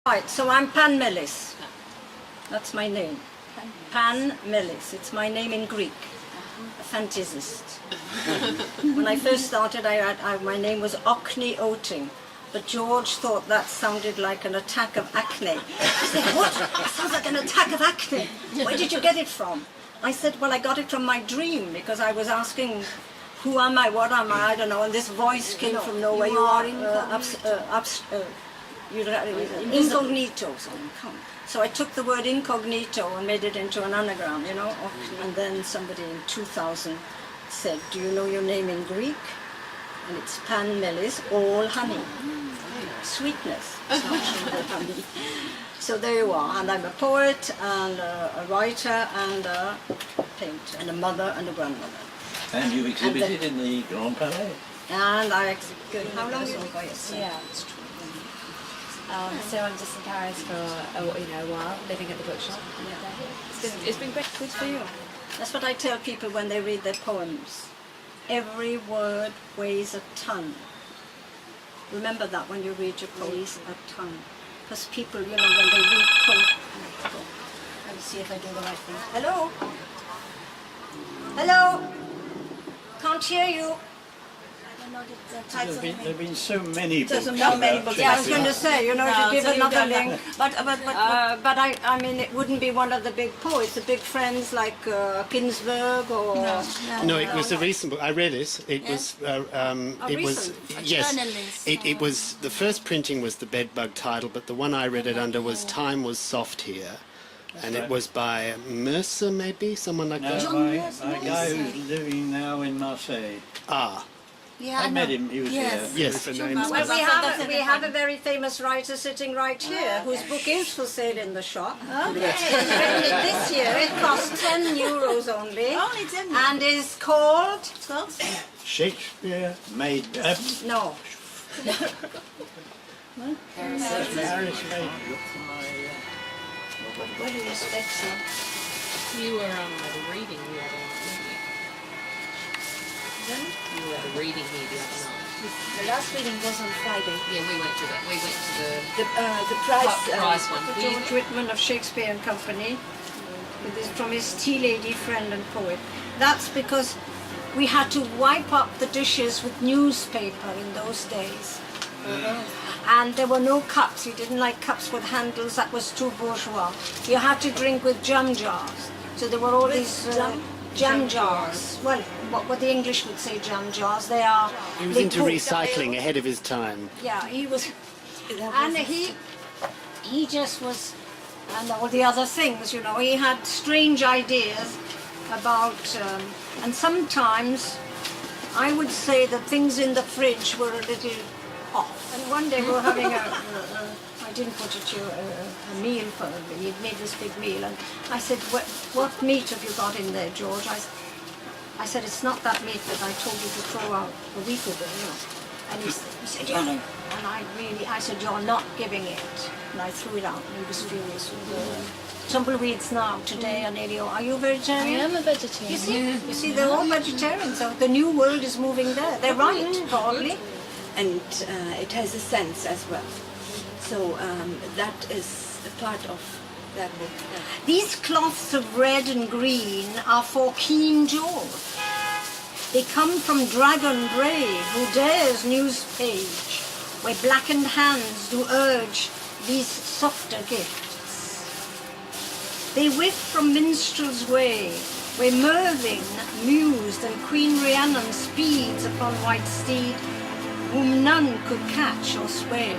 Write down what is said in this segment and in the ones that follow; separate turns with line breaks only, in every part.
Right, so I'm Panmelys. That's my name. Panmelys. It's my name in Greek. A fantasist. When I first started, my name was Ocney Oating. But George thought that sounded like an attack of acne. He said, what? It sounds like an attack of acne. Where did you get it from? I said, well, I got it from my dream, because I was asking, who am I, what am I don't know, and this voice came from nowhere. You are incognito. So I took the word incognito and made it into an anagram, you know, and then somebody in 2000 said, do you know your name in Greek? And it's Panmelys, all honey. Sweetness. Honey. So there you are. And I'm a poet and a writer and a painter and a mother and a grandmother.
And you've exhibited in the Grand Palais.
And I exhibited. How long have you been?
Yeah, it's true. So I'm just in Paris for a while, living at the bookshop. Yeah. It's been great.
Good for you. That's what I tell people when they read their poems. Every word weighs a ton. Remember that when you read your poems, a ton. Because people, you know, when they read poems... Let me see if I do the right thing. Hello? Hello? Can't hear you. I don't know the
There have been so many books.
There's not many books. Yeah, I was going to say, you know, if you give another link. But I mean, it wouldn't be one of the big poets, the big friends like Ginsberg or...
No, it was a recent book. I read it. It was. It was. Yes. It was. The first printing was the Bedbug title, but the one I read it under was "Time Was Soft Here," and it was by Mercer, maybe someone like that.
My guy who's living now in Marseille.
Ah.
Yeah,
I met him. He was here.
Yes.
Well, we have a very famous writer sitting right here, whose book is for sale in the shop. This year it costs €10 only. Only 10. And is called...
Shakespeare made...
No.
Paris made...
What do you expect, son?
You were at a reading the other night, weren't you? You were at a reading here the other night.
The last reading was on Friday.
Yeah, we went to the
prize
one.
For George Whitman of Shakespeare and Company, from his tea lady friend and poet. That's because we had to wipe up the dishes with newspaper in those days. And there were no cups. He didn't like cups with handles. That was too bourgeois. You had to drink with jam jars. So there were all these jam jars. Well, what the English would say jam jars. They are...
He was into recycling ahead of his time.
Yeah, he was... And he just was... And all the other things, you know. He had strange ideas about... and sometimes I would say that things in the fridge were a little off. And one day we were having I didn't put it to a meal for him. He'd made this big meal, and I said, what meat have you got in there, George? I said, it's not that meat that I told you to throw out a week ago, you know. And he said, yeah. And I said, you're not giving it. And I threw it out, and he was furious with the tumbleweeds now, today, and are you vegetarian?
I am a vegetarian.
You see, they're all vegetarians, so the new world is moving there. They're right, probably.
And it has a sense as well. So that is a part of that book.
These cloths of red and green are for keen George. They come from Dragon Brave, who dares news page, where blackened hands do urge these softer gifts. They whiff from Minstrel's Way, where Mervyn mused and Queen Rhiannon speeds upon white steed, whom none could catch or sway.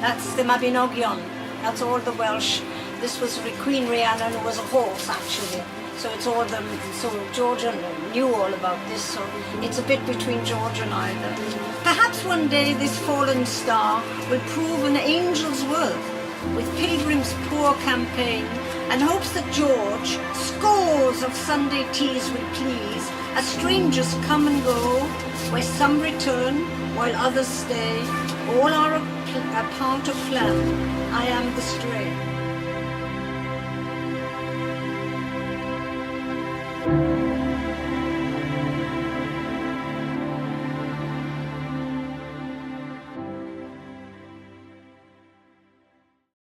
That's the Mabinogion. That's all the Welsh. This was Queen Rhiannon, who was a horse, actually. So it's all them. So George knew all about this. So it's a bit between George and I. Perhaps one day this fallen star will prove an angel's worth with Pilgrim's Poor campaign, and hopes that George scores of Sunday teas will please, as strangers come and go, where some return while others stay. All are a part of plan. I am the stray.